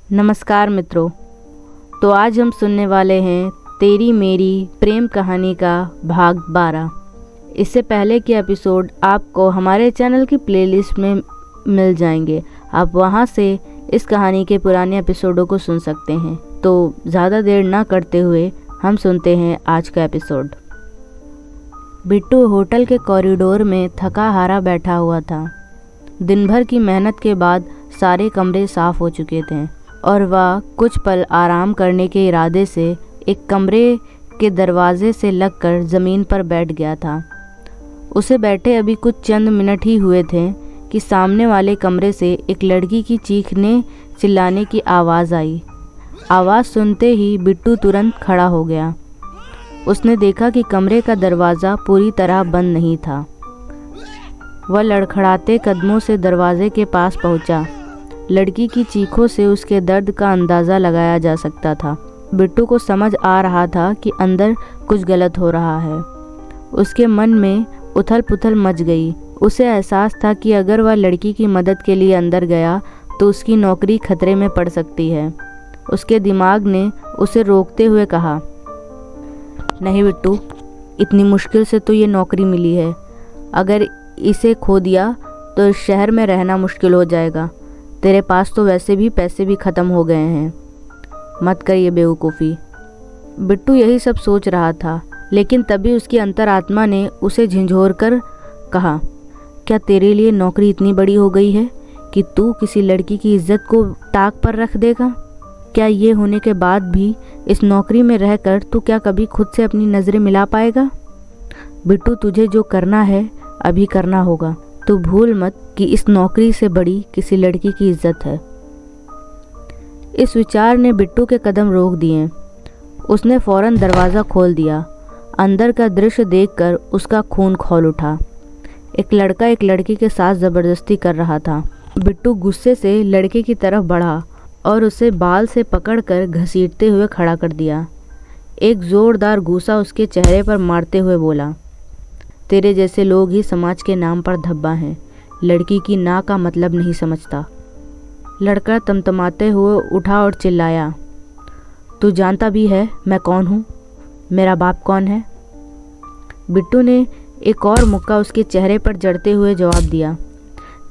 नमस्कार मित्रों। तो आज हम सुनने वाले हैं तेरी मेरी प्रेम कहानी का भाग 12। इससे पहले के एपिसोड आपको हमारे चैनल की प्लेलिस्ट में मिल जाएंगे। आप वहां से इस कहानी के पुराने एपिसोडों को सुन सकते हैं। तो ज़्यादा देर ना करते हुए हम सुनते हैं आज का एपिसोड। बिट्टू होटल के कॉरिडोर में थका हारा बैठा हुआ था। दिन भर की मेहनत के बाद सारे कमरे साफ हो चुके थे और वह कुछ पल आराम करने के इरादे से एक कमरे के दरवाजे से लगकर ज़मीन पर बैठ गया था। उसे बैठे अभी कुछ चंद मिनट ही हुए थे कि सामने वाले कमरे से एक लड़की की चीखने चिल्लाने की आवाज़ आई। आवाज़ सुनते ही बिट्टू तुरंत खड़ा हो गया। उसने देखा कि कमरे का दरवाज़ा पूरी तरह बंद नहीं था। वह लड़खड़ाते कदमों से दरवाजे के पास पहुंचा। लड़की की चीखों से उसके दर्द का अंदाज़ा लगाया जा सकता था। बिट्टू को समझ आ रहा था कि अंदर कुछ गलत हो रहा है। उसके मन में उथल पुथल मच गई। उसे एहसास था कि अगर वह लड़की की मदद के लिए अंदर गया तो उसकी नौकरी खतरे में पड़ सकती है। उसके दिमाग ने उसे रोकते हुए कहा, नहीं बिट्टू, इतनी मुश्किल से तो ये नौकरी मिली है। अगर इसे खो दिया तो इस शहर में रहना मुश्किल हो जाएगा। तेरे पास तो वैसे भी पैसे भी ख़त्म हो गए हैं। मत कर ये बेवकूफ़ी। बिट्टू यही सब सोच रहा था, लेकिन तभी उसकी अंतरात्मा ने उसे झिंझोर कर कहा, क्या तेरे लिए नौकरी इतनी बड़ी हो गई है कि तू किसी लड़की की इज्जत को ताक पर रख देगा? क्या ये होने के बाद भी इस नौकरी में रहकर तू क्या कभी खुद से अपनी नज़रें मिला पाएगा? बिट्टू, तुझे जो करना है अभी करना होगा। तो भूल मत कि इस नौकरी से बड़ी किसी लड़की की इज्जत है। इस विचार ने बिट्टू के कदम रोक दिए। उसने फौरन दरवाज़ा खोल दिया। अंदर का दृश्य देखकर उसका खून खौल उठा। एक लड़का एक लड़की के साथ ज़बरदस्ती कर रहा था। बिट्टू गुस्से से लड़के की तरफ बढ़ा और उसे बाल से पकड़कर घसीटते हुए खड़ा कर दिया। एक ज़ोरदार घूंसा उसके चेहरे पर मारते हुए बोला, तेरे जैसे लोग ही समाज के नाम पर धब्बा हैं। लड़की की ना का मतलब नहीं समझता। लड़का तमतमाते हुए उठा और चिल्लाया, तू जानता भी है मैं कौन हूँ? मेरा बाप कौन है? बिट्टू ने एक और मुक्का उसके चेहरे पर जड़ते हुए जवाब दिया,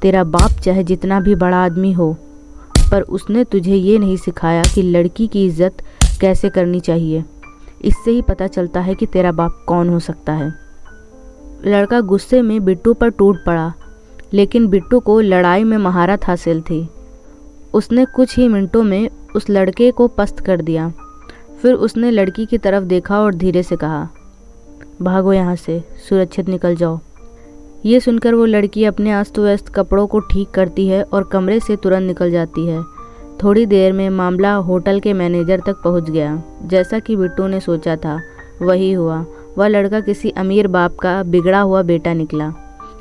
तेरा बाप चाहे जितना भी बड़ा आदमी हो, पर उसने तुझे ये नहीं सिखाया कि लड़की की इज्जत कैसे करनी चाहिए। इससे ही पता चलता है कि तेरा बाप कौन हो सकता है। लड़का गुस्से में बिट्टू पर टूट पड़ा, लेकिन बिट्टू को लड़ाई में महारत हासिल थी। उसने कुछ ही मिनटों में उस लड़के को पस्त कर दिया। फिर उसने लड़की की तरफ देखा और धीरे से कहा, भागो यहाँ से, सुरक्षित निकल जाओ। ये सुनकर वो लड़की अपने अस्त व्यस्त कपड़ों को ठीक करती है और कमरे से तुरंत निकल जाती है। थोड़ी देर में मामला होटल के मैनेजर तक पहुँच गया। जैसा कि बिट्टू ने सोचा था वही हुआ। वह लड़का किसी अमीर बाप का बिगड़ा हुआ बेटा निकला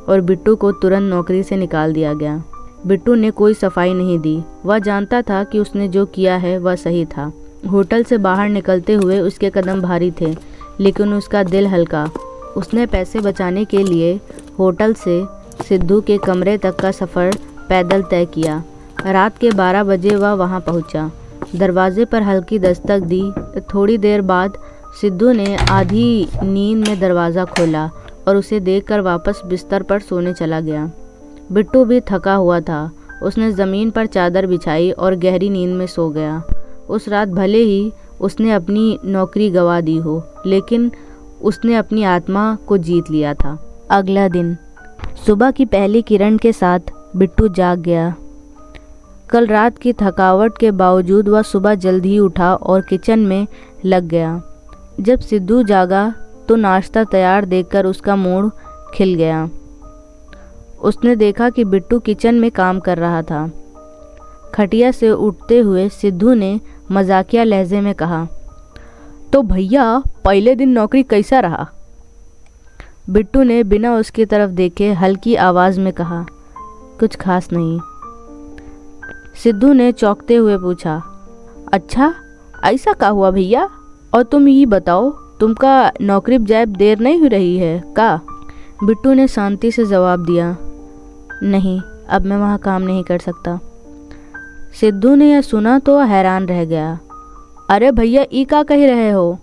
और बिट्टू को तुरंत नौकरी से निकाल दिया गया। बिट्टू ने कोई सफाई नहीं दी। वह जानता था कि उसने जो किया है वह सही था। होटल से बाहर निकलते हुए उसके कदम भारी थे, लेकिन उसका दिल हल्का। उसने पैसे बचाने के लिए होटल से सिद्धू के कमरे तक का सफ़र पैदल तय किया। रात के 12 बजे वह वहां पहुंचा। दरवाजे पर हल्की दस्तक दी। थोड़ी देर बाद सिद्धू ने आधी नींद में दरवाज़ा खोला और उसे देखकर वापस बिस्तर पर सोने चला गया। बिट्टू भी थका हुआ था। उसने ज़मीन पर चादर बिछाई और गहरी नींद में सो गया। उस रात भले ही उसने अपनी नौकरी गंवा दी हो, लेकिन उसने अपनी आत्मा को जीत लिया था। अगला दिन सुबह की पहली किरण के साथ बिट्टू जाग गया। कल रात की थकावट के बावजूद वह सुबह जल्द ही उठा और किचन में लग गया। जब सिद्धू जागा तो नाश्ता तैयार देखकर उसका मूड खिल गया। उसने देखा कि बिट्टू किचन में काम कर रहा था। खटिया से उठते हुए सिद्धू ने मजाकिया लहजे में कहा, तो भैया पहले दिन नौकरी कैसा रहा? बिट्टू ने बिना उसकी तरफ देखे हल्की आवाज़ में कहा, कुछ खास नहीं। सिद्धू ने चौंकते हुए पूछा, अच्छा ऐसा क्या हुआ भैया? और तुम ये बताओ, तुमका नौकरी जाए देर नहीं हो रही है का? बिट्टू ने शांति से जवाब दिया, नहीं, अब मैं वहाँ काम नहीं कर सकता। सिद्धू ने यह सुना तो हैरान रह गया। अरे भैया, ई का कह रहे हो?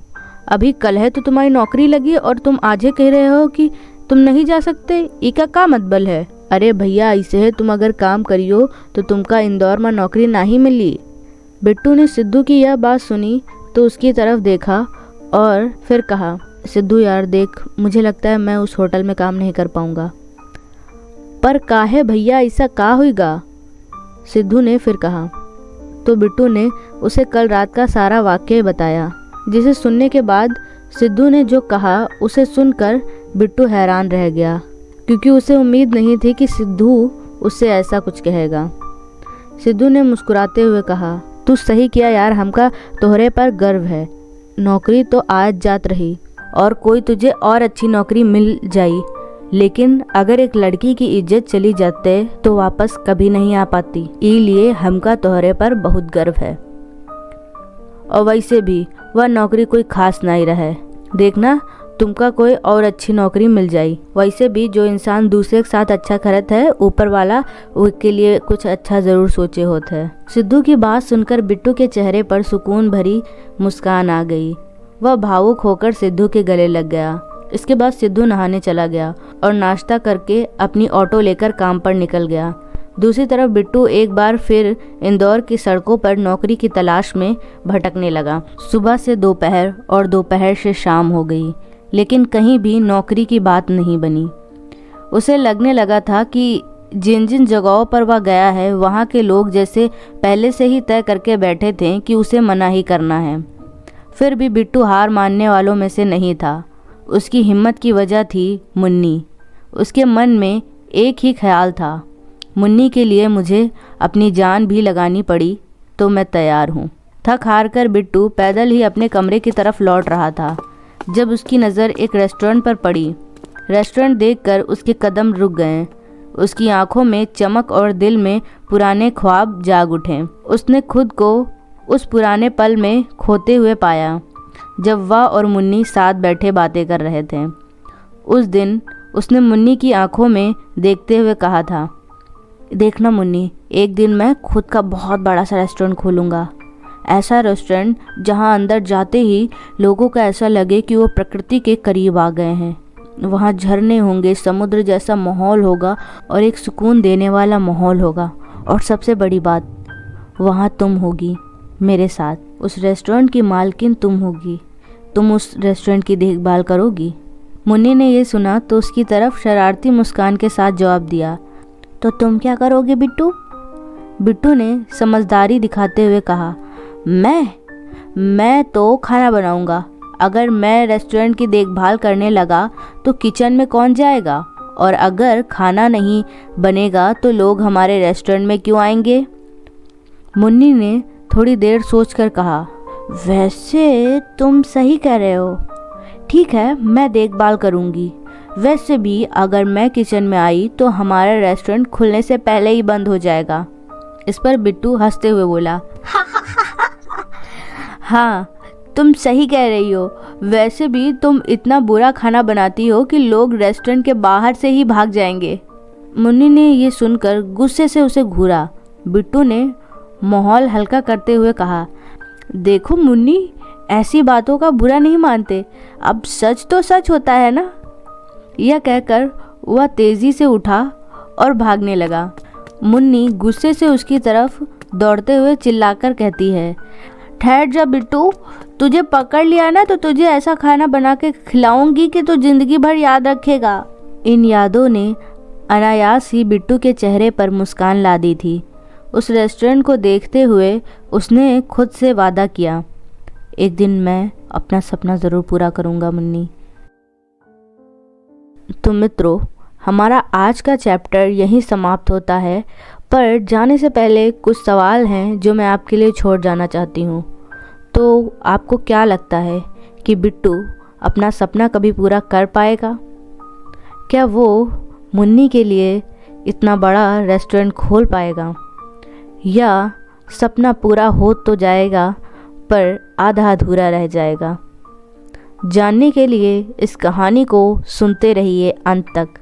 अभी कल है तो तुम्हारी नौकरी लगी और तुम आज ही कह रहे हो कि तुम नहीं जा सकते? ई का मतलब है? अरे भैया, ऐसे है तुम अगर काम करियो तो तुमका इंदौर में नौकरी नहीं मिली। बिट्टू ने सिद्धू की यह बात सुनी तो उसकी तरफ देखा और फिर कहा, सिद्धू यार देख, मुझे लगता है मैं उस होटल में काम नहीं कर पाऊंगा। पर काहे भैया, ऐसा का होगा? सिद्धू ने फिर कहा। तो बिट्टू ने उसे कल रात का सारा वाक्य बताया, जिसे सुनने के बाद सिद्धू ने जो कहा उसे सुनकर बिट्टू हैरान रह गया, क्योंकि उसे उम्मीद नहीं थी कि सिद्धू उससे ऐसा कुछ कहेगा। सिद्धू ने मुस्कुराते हुए कहा, तू सही किया यार, हमका तोहरे पर गर्व है। नौकरी तो आज जात रही और कोई तुझे और अच्छी नौकरी मिल जाई, लेकिन अगर एक लड़की की इज्जत चली जाते तो वापस कभी नहीं आ पाती। इसलिए हमका तोहरे पर बहुत गर्व है। और वैसे भी वह नौकरी कोई खास नहीं रहे, देखना तुमका कोई और अच्छी नौकरी मिल जाई। वैसे भी जो इंसान दूसरे के साथ अच्छा करत है, ऊपर वाला उसके लिए कुछ अच्छा जरूर सोचे होते है। सिद्धू की बात सुनकर बिट्टू के चेहरे पर सुकून भरी मुस्कान आ गई। वह भावुक होकर सिद्धू के गले लग गया। इसके बाद सिद्धू नहाने चला गया और नाश्ता करके अपनी ऑटो लेकर काम पर निकल गया। दूसरी तरफ बिट्टू एक बार फिर इंदौर की सड़कों पर नौकरी की तलाश में भटकने लगा। सुबह से दोपहर और दोपहर से शाम हो गई, लेकिन कहीं भी नौकरी की बात नहीं बनी। उसे लगने लगा था कि जिन जिन जगहों पर वह गया है, वहाँ के लोग जैसे पहले से ही तय करके बैठे थे कि उसे मना ही करना है। फिर भी बिट्टू हार मानने वालों में से नहीं था। उसकी हिम्मत की वजह थी मुन्नी। उसके मन में एक ही ख्याल था, मुन्नी के लिए मुझे अपनी जान भी लगानी पड़ी तो मैं तैयार हूँ। थक हार कर बिट्टू पैदल ही अपने कमरे की तरफ लौट रहा था, जब उसकी नज़र एक रेस्टोरेंट पर पड़ी। रेस्टोरेंट देखकर उसके कदम रुक गए। उसकी आंखों में चमक और दिल में पुराने ख्वाब जाग उठे। उसने खुद को उस पुराने पल में खोते हुए पाया, जब वह और मुन्नी साथ बैठे बातें कर रहे थे। उस दिन उसने मुन्नी की आंखों में देखते हुए कहा था, देखना मुन्नी, एक दिन मैं खुद का बहुत बड़ा सा रेस्टोरेंट खोलूँगा। ऐसा रेस्टोरेंट जहाँ अंदर जाते ही लोगों को ऐसा लगे कि वो प्रकृति के करीब आ गए हैं। वहाँ झरने होंगे, समुद्र जैसा माहौल होगा और एक सुकून देने वाला माहौल होगा। और सबसे बड़ी बात, वहाँ तुम होगी मेरे साथ। उस रेस्टोरेंट की मालकिन तुम होगी। तुम उस रेस्टोरेंट की देखभाल करोगी। मुन्नी ने ये सुना तो उसकी तरफ शरारती मुस्कान के साथ जवाब दिया, तो तुम क्या करोगे बिट्टू? बिट्टू ने समझदारी दिखाते हुए कहा, मैं तो खाना बनाऊंगा। अगर मैं रेस्टोरेंट की देखभाल करने लगा तो किचन में कौन जाएगा? और अगर खाना नहीं बनेगा तो लोग हमारे रेस्टोरेंट में क्यों आएंगे? मुन्नी ने थोड़ी देर सोचकर कहा, वैसे तुम सही कह रहे हो। ठीक है, मैं देखभाल करूंगी। वैसे भी अगर मैं किचन में आई तो हमारा रेस्टोरेंट खुलने से पहले ही बंद हो जाएगा। इस पर बिट्टू हंसते हुए बोला, हाँ तुम सही कह रही हो। वैसे भी तुम इतना बुरा खाना बनाती हो कि लोग रेस्टोरेंट के बाहर से ही भाग जाएंगे। मुन्नी ने ये सुनकर गुस्से से उसे घूरा। बिट्टू ने माहौल हल्का करते हुए कहा, देखो मुन्नी, ऐसी बातों का बुरा नहीं मानते। अब सच तो सच होता है ना। यह कहकर वह तेजी से उठा और भागने लगा। मुन्नी गुस्से से उसकी तरफ दौड़ते हुए चिल्लाकर कहती है, ठहर जा बिट्टू, तुझे पकड़ लिया ना तो तुझे ऐसा खाना बना के खिलाऊंगी कि तू जिंदगी भर याद रखेगा। इन यादों ने अनायास ही बिट्टू के चेहरे पर मुस्कान ला दी थी। उस रेस्टोरेंट को देखते हुए उसने खुद से वादा किया, एक दिन मैं अपना सपना ज़रूर पूरा करूंगा मुन्नी। तो मित्रों, हमारा आज का चैप्टर यहीं समाप्त होता है, पर जाने से पहले कुछ सवाल हैं जो मैं आपके लिए छोड़ जाना चाहती हूँ। तो आपको क्या लगता है कि बिट्टू अपना सपना कभी पूरा कर पाएगा? क्या वो मुन्नी के लिए इतना बड़ा रेस्टोरेंट खोल पाएगा, या सपना पूरा हो तो जाएगा पर आधा अधूरा रह जाएगा? जानने के लिए इस कहानी को सुनते रहिए अंत तक।